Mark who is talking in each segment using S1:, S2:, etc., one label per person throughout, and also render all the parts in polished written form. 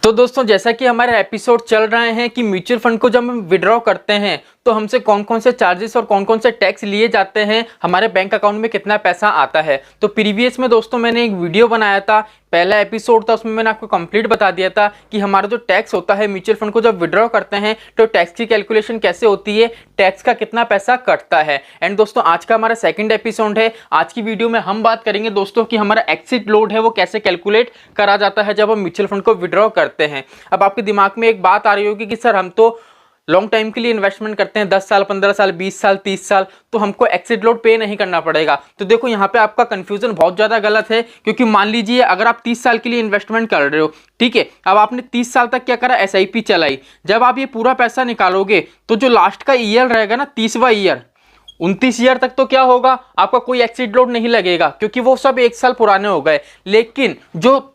S1: तो दोस्तों जैसा कि हमारे एपिसोड चल रहे हैं कि म्यूचुअल फंड को जब हम विड्रॉ करते हैं तो हमसे कौन कौन से चार्जेस और कौन कौन से टैक्स लिए जाते हैं, हमारे बैंक अकाउंट में कितना पैसा आता है। तो प्रीवियस में दोस्तों मैंने एक वीडियो बनाया था, पहला एपिसोड था, उसमें मैंने आपको कंप्लीट बता दिया था कि हमारा जो टैक्स होता है म्यूचुअल फंड को जब विड्रॉ करते हैं तो टैक्स की कैलकुलेशन कैसे होती है, टैक्स का कितना पैसा कटता है। एंड दोस्तों आज का हमारा सेकंड एपिसोड है। आज की वीडियो में हम बात करेंगे दोस्तों कि हमारा एक्सिट लोड है वो कैसे कैलकुलेट करा जाता है जब हम म्यूचुअल फंड को विड्रॉ करते हैं। अब आपके दिमाग में एक बात आ रही होगी कि सर हम तो लॉन्ग टाइम के लिए इन्वेस्टमेंट करते हैं, 10 साल 15 साल 20 साल 30 साल, तो हमको एक्सिट लोड पे नहीं करना पड़ेगा। तो देखो यहाँ पे आपका कंफ्यूजन बहुत ज़्यादा गलत है, क्योंकि मान लीजिए अगर आप 30 साल के लिए इन्वेस्टमेंट कर रहे हो, ठीक है, अब आपने 30 साल तक क्या करा, एसआईपी चलाई। जब आप ये पूरा पैसा निकालोगे तो जो लास्ट का ईयर रहेगा ना, 30वां ईयर, 29 ईयर तक तो क्या होगा, आपका कोई एक्सिट लोड नहीं लगेगा, क्योंकि वो सब 1 साल पुराने हो गए। लेकिन जो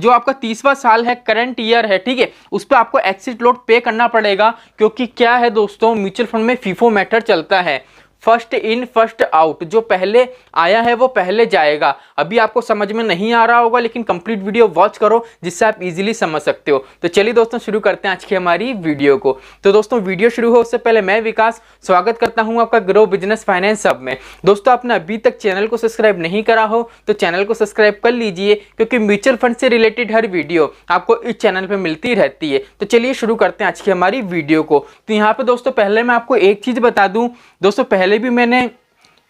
S1: आपका 30वां साल है, करंट ईयर है, ठीक है, उस पर आपको एक्सिट लोड पे करना पड़ेगा। क्योंकि क्या है दोस्तों, म्यूचुअल फंड में फीफो मेथड चलता है, फर्स्ट इन फर्स्ट आउट, जो पहले आया है वो पहले जाएगा। अभी आपको समझ में नहीं आ रहा होगा, लेकिन कंप्लीट वीडियो वॉच करो जिससे आप इजीली समझ सकते हो। तो चलिए दोस्तों शुरू करते हैं आज की हमारी वीडियो को। तो दोस्तों वीडियो शुरू हो उससे पहले मैं विकास स्वागत करता हूं आपका ग्रो बिजनेस फाइनेंस हब में। दोस्तों आपने अभी तक चैनल को सब्सक्राइब नहीं करा हो तो चैनल को सब्सक्राइब कर लीजिए, क्योंकि म्यूचुअल फंड से रिलेटेड हर वीडियो आपको इस चैनल पर मिलती रहती है। तो चलिए शुरू करते हैं आज की हमारी वीडियो को। तो यहाँ पे दोस्तों पहले मैं आपको एक चीज बता दूं, दोस्तों पहले भी मैंने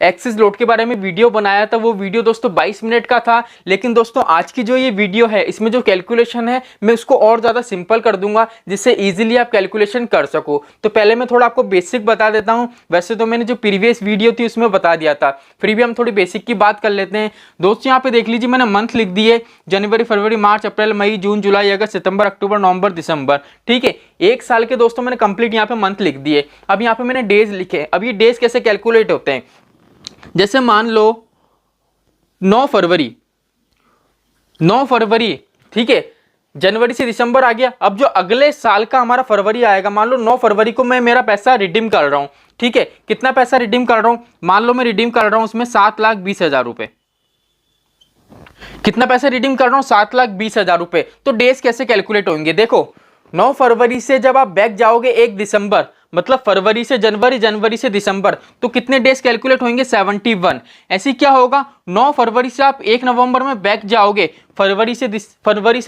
S1: एक्सिस लोड के बारे में वीडियो बनाया था, वो वीडियो दोस्तों 22 मिनट का था। लेकिन दोस्तों आज की जो ये वीडियो है, इसमें जो कैलकुलेशन है मैं उसको और ज़्यादा सिंपल कर दूंगा, जिससे इजीली आप कैलकुलेशन कर सको। तो पहले मैं थोड़ा आपको बेसिक बता देता हूं। वैसे तो मैंने जो प्रीवियस वीडियो थी उसमें बता दिया था, फिर भी हम थोड़ी बेसिक की बात कर लेते हैं। दोस्तों यहाँ पे देख लीजिए, मैंने मंथ लिख दिए, जनवरी फरवरी मार्च अप्रैल मई जून जुलाई अगस्त सितंबर अक्टूबर नवंबर दिसंबर, ठीक है, 1 साल के दोस्तों मैंने कंप्लीट यहाँ पे मंथ लिख दिए। अब यहाँ पे मैंने डेज लिखे। अब ये डेज कैसे कैलकुलेट होते हैं, जैसे मान लो 9 फरवरी, ठीक है, जनवरी से दिसंबर आ गया। अब जो अगले साल का हमारा फरवरी आएगा, मान लो 9 फरवरी को मैं मेरा पैसा रिडीम कर रहा हूं, ठीक है, कितना पैसा रिडीम कर रहा हूं, मान लो मैं रिडीम कर रहा हूं उसमें 7,20,000 रुपए। कितना पैसा रिडीम कर रहा हूं, 7,20,000 रुपए। तो डेज कैसे कैलकुलेट होंगे, देखो 9 फरवरी से जब आप बैक जाओगे 1 दिसंबर, मतलब फरवरी से जनवरी, जनवरी से दिसंबर, तो कितने डेज कैलकुलेट होंगे, 71। ऐसी क्या होगा, 9 फरवरी से आप 1 नवंबर में बैक जाओगे, फरवरी से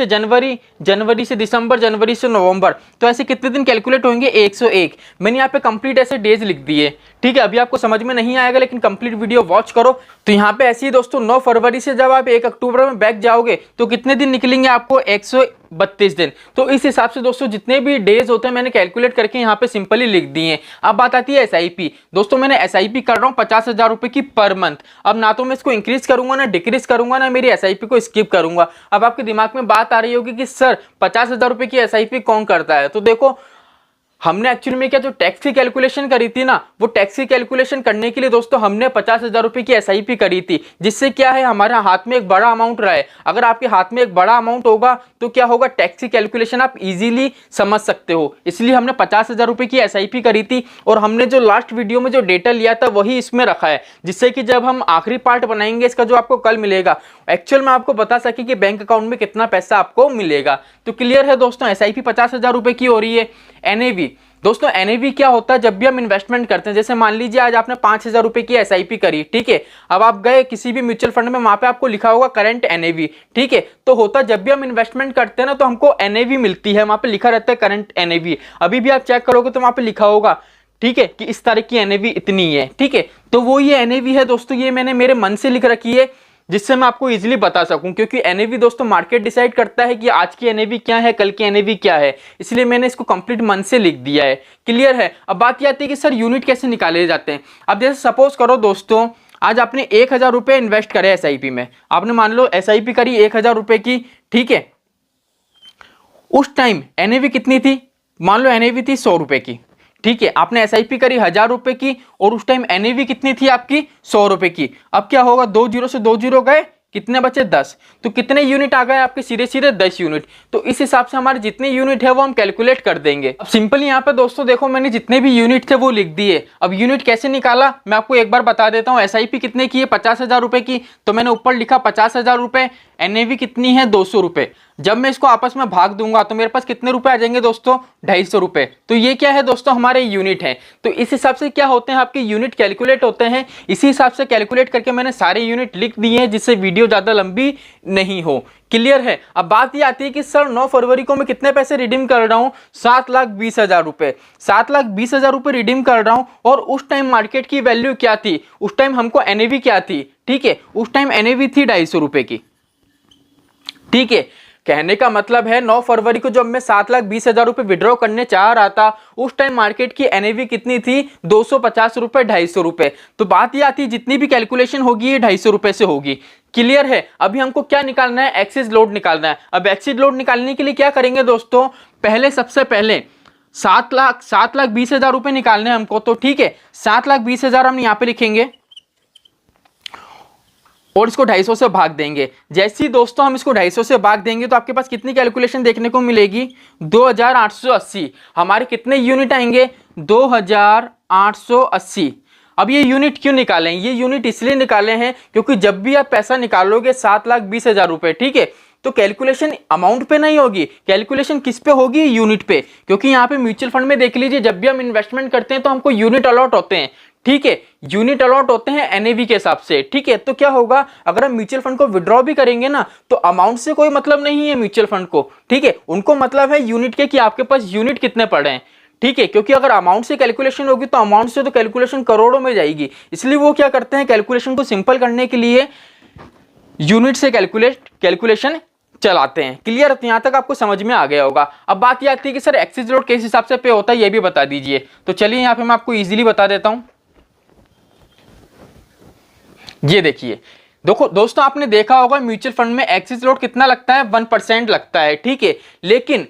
S1: जनवरी, जनवरी से दिसंबर, जनवरी से नवंबर, तो ऐसे कितने दिन कैलकुलेट होंगे, 101। मैंने यहाँ पे कंप्लीट ऐसे डेज लिख दिए, ठीक है। अभी आपको समझ में नहीं आएगा, लेकिन कंप्लीट वीडियो वॉच करो। तो यहाँ पे ऐसे ही दोस्तों 9 फरवरी से जब आप 1 अक्टूबर में बैक जाओगे तो कितने दिन निकलेंगे आपको, 132 दिन। तो इस हिसाब से दोस्तों जितने भी डेज होते हैं मैंने कैलकुलेट करके यहाँ पे सिंपली लिख दिए। अब बात आती है एसआईपी। दोस्तों मैंने एसआईपी कर रहा हूँ 50,000 रुपए की पर मंथ। अब ना तो मैं इसको इंक्रीज करूंगा ना डिक्रीज करूंगा, ना मेरी एसआईपी को स्किप करूंगा। अब आपके दिमाग में बात आ रही होगी कि सर 50,000 रुपए की एसआईपी कौन करता है। तो देखो हमने एक्चुअली में क्या जो टैक्स की कैलकुलेशन करी थी ना, वो टैक्स की कैलकुलेशन करने के लिए दोस्तों हमने 50,000 रुपए की एसआईपी करी थी, जिससे क्या है हमारे हाथ में एक बड़ा अमाउंट रहा है। अगर आपके हाथ में एक बड़ा अमाउंट होगा तो क्या होगा, टैक्स की कैलकुलेशन आप इजीली समझ सकते हो। इसलिए हमने 50,000 रुपए की एसआईपी करी थी, और हमने जो लास्ट वीडियो में जो डेटा लिया था वही इसमें रखा है, जिससे कि जब हम आखिरी पार्ट बनाएंगे इसका जो आपको कल मिलेगा, एक्चुअल में आपको बता सके कि बैंक अकाउंट में कितना पैसा आपको मिलेगा। तो क्लियर है दोस्तों, एसआईपी 50,000 रुपए की हो रही है। एनएवी, दोस्तों एनएवी क्या होता है, जब भी हम इन्वेस्टमेंट करते हैं, जैसे मान लीजिए आज आपने 5,000 रुपए की एसआईपी करी, ठीक है, अब आप गए किसी भी म्यूचुअल फंड में, वहां पे आपको लिखा होगा करंट एनएवी, ठीक है। तो होता जब भी हम इन्वेस्टमेंट करते हैं ना तो हमको एनएवी मिलती है, वहां पे लिखा रहता है करंट एनएवी। अभी भी आप चेक करोगे तो वहां पे लिखा होगा, ठीक है, कि इस तारीख की एनएवी इतनी है, ठीक है। तो वो ये एनएवी है दोस्तों, ये मैंने मेरे मन से लिख रखी है, जिससे मैं आपको इजीली बता सकूं, क्योंकि एनएवी दोस्तों मार्केट डिसाइड करता है कि आज की एनएवी क्या है, कल की एनएवी क्या है, इसलिए मैंने इसको कंप्लीट मन से लिख दिया है। क्लियर है। अब बात यह आती है कि सर यूनिट कैसे निकाले जाते हैं। अब जैसे सपोज करो दोस्तों, आज आपने 1,000 रुपए इन्वेस्ट करे एसआईपी में, आपने मान लो एसआईपी करी 1,000 रुपए की, ठीक है। उस टाइम एनएवी कितनी थी, मान लो एनएवी थी 100 रुपए की, ठीक है। आपने एसआईपी करी 1,000 रुपए की, और उस टाइम एनएवी कितनी थी आपकी, 100 रुपए की। अब क्या होगा, 2 जीरो से 2 जीरो गए, कितने बचे, 10। तो कितने यूनिट आ गए आपके, सीधे सीधे 10 यूनिट। तो इस हिसाब से हमारे जितने यूनिट है वो हम कैलकुलेट कर देंगे। अब सिंपली यहाँ पे दोस्तों देखो, मैंने जितने भी यूनिट थे वो लिख दिए। अब यूनिट कैसे निकाला मैं आपको एक बार बता देता हूँ। एसआईपी कितने की है, 50,000 रुपए की, तो मैंने ऊपर लिखा 50,000 रुपए। एनएवी कितनी है, 200 रुपए। जब मैं इसको आपस में भाग दूंगा तो मेरे पास कितने रुपए आ जाएंगे दोस्तों, 250 रुपए। तो ये क्या है दोस्तों, हमारे यूनिट है। तो इस हिसाब से क्या होते हैं आपके यूनिट कैलकुलेट होते हैं। इसी हिसाब से कैलकुलेट करके मैंने सारे यूनिट लिख दिए हैं, जिससे वीडियो ज्यादा लंबी नहीं हो। क्लियर है। अब बात ये आती है कि सर 9 फरवरी को मैं कितने पैसे रिडीम कर रहा हूं, 7,20,000 रुपए। 7,20,000 रुपए रिडीम कर रहा हूं, और उस टाइम मार्केट की वैल्यू क्या थी, उस टाइम हमको एनएवी क्या थी, ठीक है, उस टाइम एनएवी थी 250 रुपए की। ठीक है, कहने का मतलब है 9 फरवरी को जब मैं 7,20,000 रुपए विड्रॉ करने चाह रहा था, उस टाइम मार्केट की एनएवी कितनी थी, 250 रुपए, 250 रुपए। तो बात यह आती है जितनी भी कैलकुलेशन होगी ये 250 रुपए से होगी। क्लियर है। अभी हमको क्या निकालना है, एक्सिस लोड निकालना है। अब एक्सिस लोड निकालने के लिए क्या करेंगे दोस्तों, पहले सबसे पहले 7,20,000 रुपए निकालने हैं हमको। तो ठीक है, 7,20,000 हम यहाँ पे लिखेंगे और इसको 250 से भाग देंगे। जैसे ही दोस्तों हम इसको 250 से भाग देंगे तो आपके पास कितनी कैलकुलेशन देखने को मिलेगी, 2880। हमारे कितने यूनिट आएंगे, 2880। अब ये यूनिट क्यों निकालें, ये यूनिट इसलिए निकाले हैं क्योंकि जब भी आप पैसा निकालोगे 7,20,000 रुपए, ठीक है, तो कैलकुलेशन अमाउंट पे नहीं होगी, कैलकुलेशन किस पे होगी, यूनिट पे। क्योंकि यहाँ पे म्यूचुअल फंड में देख लीजिए, जब भी हम इन्वेस्टमेंट करते हैं तो हमको यूनिट अलॉट होते हैं। ठीक है, यूनिट अलॉट होते हैं एनएवी के हिसाब से। ठीक है, तो क्या होगा, अगर हम म्यूचुअल फंड को विड्रॉ भी करेंगे ना, तो अमाउंट से कोई मतलब नहीं है म्यूचुअल फंड को। ठीक है, उनको मतलब है यूनिट के, कि आपके पास यूनिट कितने पड़े हैं। ठीक है, क्योंकि अगर अमाउंट से कैलकुलेशन होगी तो अमाउंट से तो कैलकुलेशन करोड़ों में जाएगी, इसलिए वो क्या करते हैं, कैलकुलेशन को सिंपल करने के लिए यूनिट से कैलकुलेशन चलाते हैं। क्लियर, तो यहां तक आपको समझ में आ गया होगा। अब बात यह आती है कि सर एक्सिस लोड किस हिसाब से पे होता है, ये भी बता दीजिए। तो चलिए यहां पे मैं आपको इजीली बता देता हूं। ये देखिए, देखो दोस्तों, आपने देखा होगा म्यूचुअल फंड में एक्सिस लोड कितना लगता है, 1% लगता है। ठीक है, लेकिन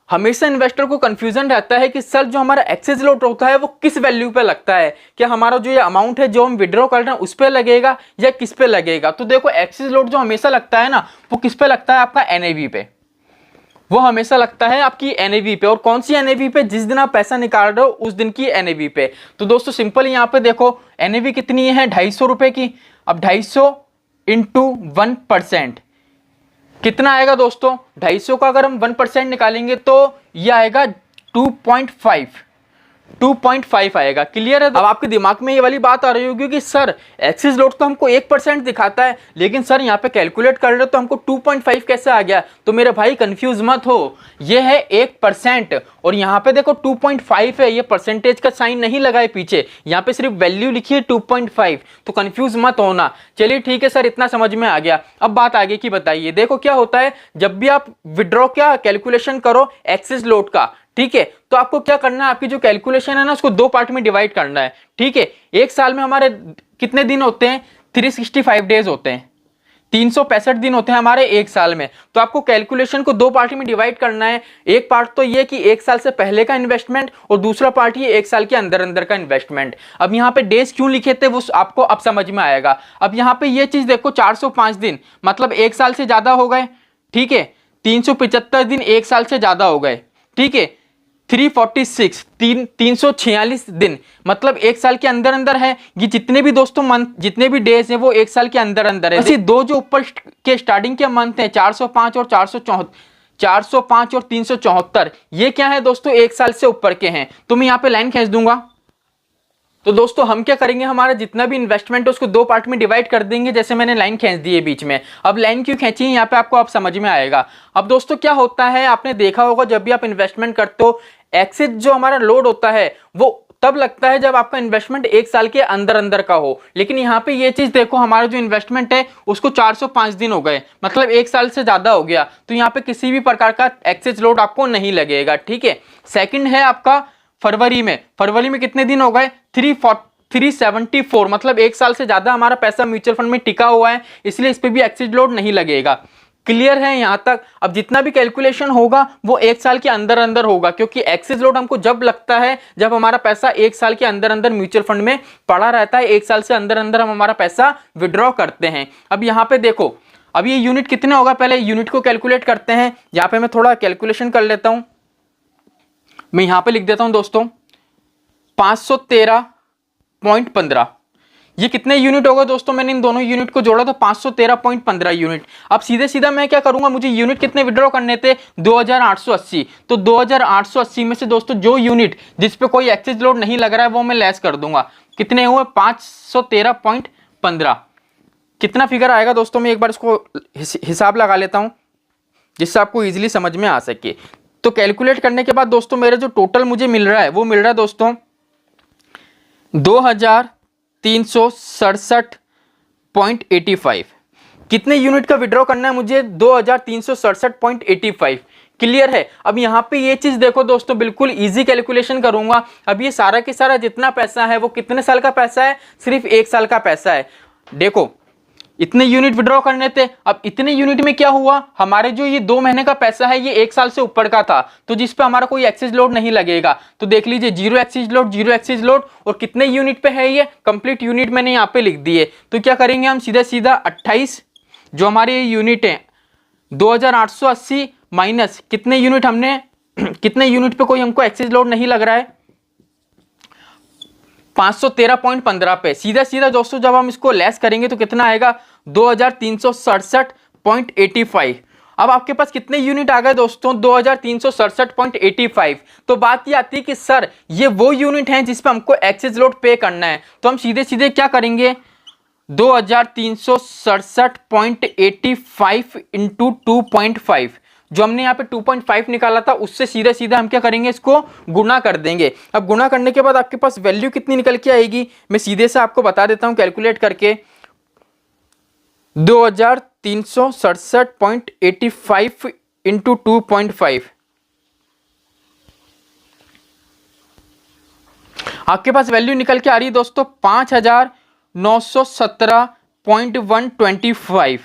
S1: हमेशा इन्वेस्टर को कंफ्यूजन रहता है कि सर जो हमारा एक्सेस लोड होता है वो किस वैल्यू पे लगता है, क्या हमारा जो ये अमाउंट है जो हम विड्रॉ कर रहे हैं उस पे लगेगा या किस पे लगेगा। तो देखो, एक्सेस लोड जो हमेशा लगता है ना, वो किस पे लगता है, आपका एनएवी पे। वो हमेशा लगता है आपकी एनएवी पे। और कौन सी एनएवी पे, जिस दिन आप पैसा निकाल रहे हो उस दिन की एनएवी पे। तो दोस्तों सिंपल यहाँ पे देखो, एनएवी कितनी है, 250 रुपए की। अब 250 इंटू 1% कितना आएगा दोस्तों, 250 का अगर हम 1% निकालेंगे तो ये आएगा 2.5 आएगा। क्लियर है। अब आपके दिमाग में ये वाली बात आ रही होगी कि सर एक्सिस लोड तो हमको 1% दिखाता है, लेकिन सर यहाँ पे कैलकुलेट कर रहे हो तो हमको 2.5 कैसे आ गया। तो मेरे भाई कंफ्यूज मत हो, ये है 1% और यहाँ पे देखो 2.5 है, ये परसेंटेज का साइन नहीं लगा है पीछे, यहाँ पे सिर्फ वैल्यू लिखी है 2.5। तो कंफ्यूज मत होना। चलिए ठीक है सर, इतना समझ में आ गया। अब बात आगे की बताइए। देखो क्या होता है, जब भी आप विड्रॉ क्या कैलकुलेशन करो एक्सिस लोड का, ठीक है, तो आपको क्या करना है, आपकी जो कैलकुलेशन है ना उसको 2 पार्ट में डिवाइड करना है। ठीक है, एक साल में हमारे कितने दिन होते हैं, 365 डेज होते हैं, 365 दिन होते हैं हमारे एक साल में। तो आपको कैलकुलेशन को 2 पार्ट में डिवाइड करना है। एक पार्ट तो ये कि एक साल से पहले का इन्वेस्टमेंट, और दूसरा पार्ट ये एक साल के अंदर अंदर का इन्वेस्टमेंट। अब यहाँ पे डेज क्यों लिखे थे वो आपको अब समझ में आएगा। अब यहाँ पे ये चीज देखो, 405 दिन मतलब एक साल से ज्यादा हो गए। ठीक है, 375 दिन एक साल से ज्यादा हो गए। ठीक है, 346 दिन मतलब एक साल के अंदर अंदर है। ये जितने भी दोस्तों मंथ, जितने भी डेज हैं वो एक साल के अंदर अंदर है। ऐसे दो जो ऊपर के स्टार्टिंग के मंथ हैं 405 और 374, ये क्या है दोस्तों, एक साल से ऊपर के हैं। तो मैं यहाँ पे लाइन खींच दूंगा। तो दोस्तों हम क्या करेंगे, हमारा जितना भी इन्वेस्टमेंट है उसको 2 पार्ट में डिवाइड कर देंगे, जैसे मैंने लाइन खींच दी है बीच में। अब लाइन क्यों खींची है यहाँ पे आपको अब समझ में आएगा। अब दोस्तों क्या होता है, आपने देखा होगा जब भी आप इन्वेस्टमेंट करते हो, एक्सिस जो हमारा लोड होता है वो तब लगता है जब आपका इन्वेस्टमेंट एक साल के अंदर अंदर का हो। लेकिन यहाँ पे ये चीज देखो, हमारा जो इन्वेस्टमेंट है उसको 405 दिन हो गए, मतलब एक साल से ज्यादा हो गया। तो यहाँ पे किसी भी प्रकार का एक्सिस लोड आपको नहीं लगेगा। ठीक है, सेकंड है आपका फरवरी में कितने दिन हो गए, 374, मतलब एक साल से ज्यादा हमारा पैसा म्यूचुअल फंड में टिका हुआ है, इसलिए इस पे भी एक्सिस लोड नहीं लगेगा। क्लियर है यहां तक। अब जितना भी कैलकुलेशन होगा वो एक साल के अंदर अंदर होगा, क्योंकि एक्सिस लोड हमको जब लगता है जब हमारा पैसा एक साल के अंदर अंदर म्यूचुअल फंड में पड़ा रहता है, एक साल से अंदर अंदर हम हमारा पैसा विड्रॉ करते हैं। अब यहाँ पे देखो, अब ये यूनिट कितने होगा, पहले यूनिट को कैलकुलेट करते हैं। यहाँ पे मैं थोड़ा कैलकुलेशन कर लेता हूं, मैं यहाँ पे लिख देता हूं दोस्तों 513.15। ये कितने यूनिट होगा दोस्तों, मैंने इन दोनों यूनिट को जोड़ा तो 513.15 यूनिट। अब सीधे सीधा मैं क्या करूंगा, मुझे यूनिट कितने विड्रॉ करने थे, 2880। तो 2880 में से दोस्तों जो यूनिट जिस पे कोई एक्सेस लोड नहीं लग रहा है वो मैं लेस कर दूंगा। कितने हुए, 513.15। कितना फिगर आएगा दोस्तों, मैं एक बार इसको हिसाब लगा लेता हूं जिससे आपको इजीली समझ में आ सके। तो कैलकुलेट करने के बाद दोस्तों मेरा जो टोटल मुझे मिल रहा है वो मिल रहा है दोस्तों 2367.85। कितने यूनिट का विड्रॉ करना है मुझे, 2367.85। क्लियर है। अब यहां पे ये चीज देखो दोस्तों, बिल्कुल इजी कैलकुलेशन करूंगा। अब ये सारा के सारा जितना पैसा है वो कितने साल का पैसा है, सिर्फ 1 साल का पैसा है। देखो इतने यूनिट विड्रॉ करने थे, अब इतने यूनिट में क्या हुआ, हमारे जो ये 2 महीने का पैसा है ये 1 साल से ऊपर का था, तो जिस पे हमारा कोई एक्सेस लोड नहीं लगेगा। तो देख लीजिए zero excess load, zero excess load. और कितने यूनिट पे है ये, कंप्लीट यूनिट मैंने यहाँ पे लिख दिए। तो क्या करेंगे हम, सीधा सीधा 28 जो हमारे यूनिट है 2880 माइनस कितने यूनिट हमने कितने यूनिट पे कोई हमको एक्सेस लोड नहीं लग रहा है, 513.15 पे। सीधा सीधा दोस्तों जब हम इसको लेस करेंगे तो कितना आएगा, 2367.85। अब आपके पास कितने यूनिट आ गए दोस्तों, 2367.85। तो बात ये आती है कि सर ये वो यूनिट हैं जिस पे हमको एक्सेस लोड पे करना है। तो हम सीधे सीधे क्या करेंगे, 2367.85 इंटू 2.5, जो हमने यहाँ पे 2.5 निकाला था उससे सीधा सीधा हम क्या करेंगे, इसको गुना कर देंगे। अब गुना करने के बाद आपके पास वैल्यू कितनी निकल के आएगी, मैं सीधे से आपको बता देता हूं कैलकुलेट करके। 2367.85 इंटू 2.5, आपके पास वैल्यू निकल के आ रही है दोस्तों 5917.125।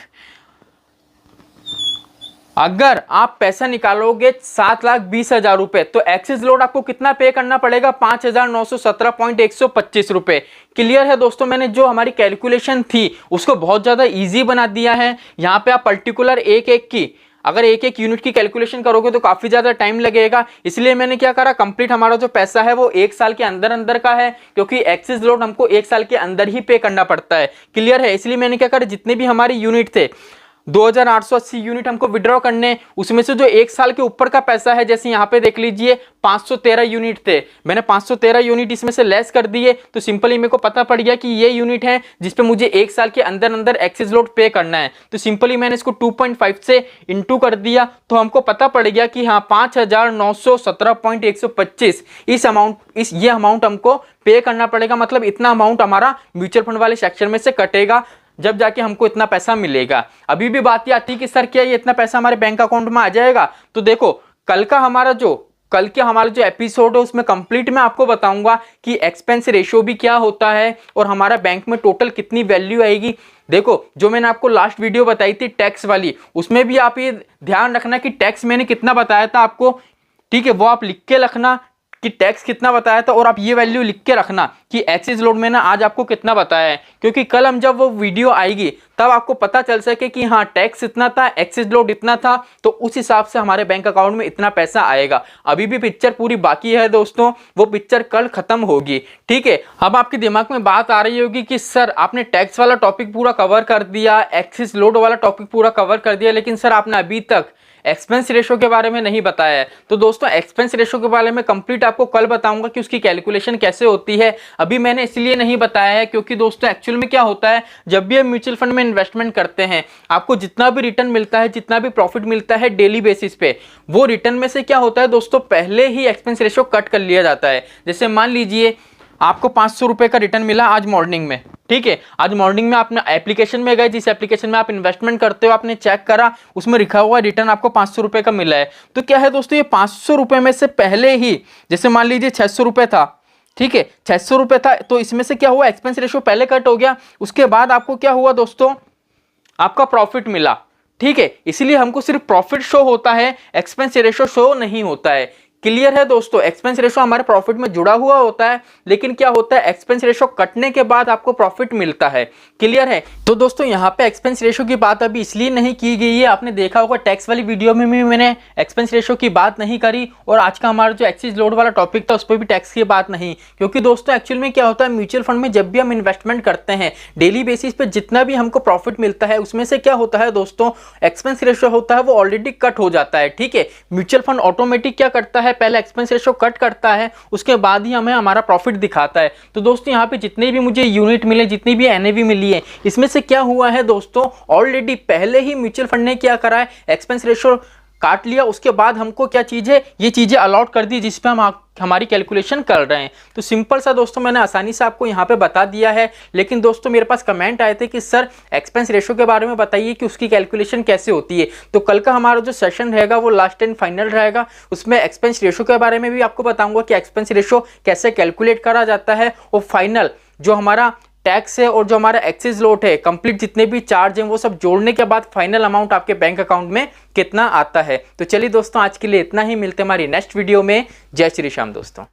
S1: अगर आप पैसा निकालोगे 7,20,000 रुपए तो एक्सेस लोड आपको कितना पे करना पड़ेगा, 5,917.125 रुपए। क्लियर है दोस्तों, मैंने जो हमारी कैलकुलेशन थी उसको बहुत ज्यादा इजी बना दिया है। यहाँ पे आप पर्टिकुलर एक एक की अगर एक एक यूनिट की कैलकुलेशन करोगे तो काफी ज्यादा टाइम लगेगा। इसलिए मैंने क्या करा, कंप्लीट हमारा जो पैसा है वो 1 साल के अंदर अंदर का है, क्योंकि एक्सेस लोड हमको 1 साल के अंदर ही पे करना पड़ता है। क्लियर है। इसलिए मैंने क्या करा, जितने भी हमारे यूनिट थे 2880 यूनिट हमको विड्रॉ करने, उसमें से जो 1 साल के ऊपर का पैसा है, जैसे यहाँ पे देख लीजिए 513 यूनिट थे, मैंने 513 यूनिट इसमें से लेस कर दिए। तो सिंपली मेरे को पता पड़ गया कि ये यूनिट है जिसपे मुझे 1 साल के अंदर अंदर एक्सेस लोड पे करना है। तो सिंपली मैंने इसको 2.5 से इंटू कर दिया, तो हमको पता पड़ गया कि हाँ 5,917.125 ये अमाउंट हमको पे करना पड़ेगा। मतलब इतना अमाउंट हमारा म्यूचुअल फंड वाले सेक्शन में से कटेगा, जब जाके हमको इतना पैसा मिलेगा। अभी भी बात ये आती है कि सर क्या ये इतना पैसा हमारे बैंक अकाउंट में आ जाएगा। तो देखो कल का हमारा जो एपिसोड है उसमें कंप्लीट मैं आपको बताऊंगा कि एक्सपेंस रेशियो भी क्या होता है और हमारा बैंक में टोटल कितनी वैल्यू आएगी। देखो जो मैंने आपको लास्ट वीडियो बताई थी टैक्स वाली, उसमें भी आप ये ध्यान रखना कि टैक्स मैंने कितना बताया था आपको, ठीक है, वो आप लिख के रखना कि टैक्स कितना बताया था, और आप ये वैल्यू लिख के रखना कि एक्सेस लोड मैंने आज आपको कितना बताया है, क्योंकि कल हम जब वो वीडियो आएगी तब आपको पता चल सके कि हाँ टैक्स इतना था, एक्सेस लोड इतना था, तो उस हिसाब से हमारे बैंक अकाउंट में इतना पैसा आएगा। अभी भी पिक्चर पूरी बाकी है दोस्तों, वो पिक्चर कल खत्म होगी, ठीक है। अब आपके दिमाग में बात आ रही होगी कि सर आपने टैक्स वाला टॉपिक पूरा कवर कर दिया, एक्सेस लोड वाला टॉपिक पूरा कवर कर दिया, लेकिन सर आपने अभी तक एक्सपेंस रेशो के बारे में नहीं बताया है। तो दोस्तों एक्सपेंस रेशो के बारे में कंप्लीट आपको कल बताऊंगा कि उसकी कैलकुलेशन कैसे होती है। अभी मैंने इसलिए नहीं बताया है क्योंकि दोस्तों एक्चुअल में क्या होता है, जब भी हम म्यूचुअल फंड में इन्वेस्टमेंट करते हैं आपको जितना भी रिटर्न मिलता है, जितना भी प्रॉफिट मिलता है डेली बेसिस पे, वो रिटर्न में से क्या होता है दोस्तों, पहले ही एक्सपेंस रेशो कट कर लिया जाता है। जैसे मान लीजिए आपको 500 रुपए का रिटर्न मिला आज मॉर्निंग में, ठीक है, आज मॉर्निंग में आपने एप्लीकेशन में गए, जिस एप्लीकेशन में आप इन्वेस्टमेंट करते हो आपने चेक करा, उसमें लिखा हुआ रिटर्न आपको 500 रुपए का मिला है। तो क्या है दोस्तों, ये 500 रुपए में से पहले ही, जैसे मान लीजिए 600 रुपए था, ठीक है, 600 रुपए था, तो इसमें से क्या हुआ, एक्सपेंस रेशियो पहले कट हो गया, उसके बाद आपको क्या हुआ दोस्तों, आपका प्रॉफिट मिला, ठीक है। इसलिए हमको सिर्फ प्रॉफिट शो होता है, एक्सपेंस रेशियो शो नहीं होता है। क्लियर है दोस्तों, एक्सपेंस रेशो हमारे प्रॉफिट में जुड़ा हुआ होता है, लेकिन क्या होता है एक्सपेंस रेशो कटने के बाद आपको प्रॉफिट मिलता है। क्लियर है। तो दोस्तों यहाँ पे एक्सपेंस रेशो की बात अभी इसलिए नहीं की गई है, आपने देखा होगा टैक्स वाली वीडियो में भी मैंने एक्सपेंस रेशो की बात नहीं करी, और आज का हमारा जो एक्सिस लोड वाला टॉपिक था उस पर भी टैक्स की बात नहीं, क्योंकि दोस्तों एक्चुअल में क्या होता है म्यूचुअल फंड में जब भी हम इन्वेस्टमेंट करते हैं डेली बेसिस पे जितना भी हमको प्रॉफिट मिलता है उसमें से क्या होता है दोस्तों एक्सपेंस रेशो होता है वो ऑलरेडी कट हो जाता है। ठीक है, म्यूचुअल फंड ऑटोमेटिक क्या करता है पहले एक्सपेंस रेशो कट करता है, उसके बाद ही हमें हमारा प्रॉफिट दिखाता है। तो दोस्तों यहाँ पे जितने भी मुझे यूनिट मिले, जितनी भी एनएवी मिली है, इसमें से क्या हुआ है दोस्तों ऑलरेडी पहले ही म्यूचुअल फंड ने क्या करा है एक्सपेंस रेशो काट लिया, उसके बाद हमको क्या चीज़ है ये चीज़ें अलॉट कर दी जिसपे हम हमारी कैलकुलेशन कर रहे हैं। तो सिंपल सा दोस्तों मैंने आसानी से आपको यहाँ पे बता दिया है, लेकिन दोस्तों मेरे पास कमेंट आए थे कि सर एक्सपेंस रेशो के बारे में बताइए कि उसकी कैलकुलेशन कैसे होती है। तो कल का हमारा जो सेशन रहेगा वो लास्ट एंड फाइनल रहेगा, उसमें एक्सपेंस रेशो के बारे में भी आपको बताऊंगा कि एक्सपेंस रेशो कैसे कैलकुलेट करा जाता है, और फाइनल जो हमारा टैक्स है और जो हमारा एक्सिस लोड है कंप्लीट जितने भी चार्ज हैं वो सब जोड़ने के बाद फाइनल अमाउंट आपके बैंक अकाउंट में कितना आता है। तो चलिए दोस्तों आज के लिए इतना ही, मिलते हैं हमारी नेक्स्ट वीडियो में। जय श्री श्याम दोस्तों।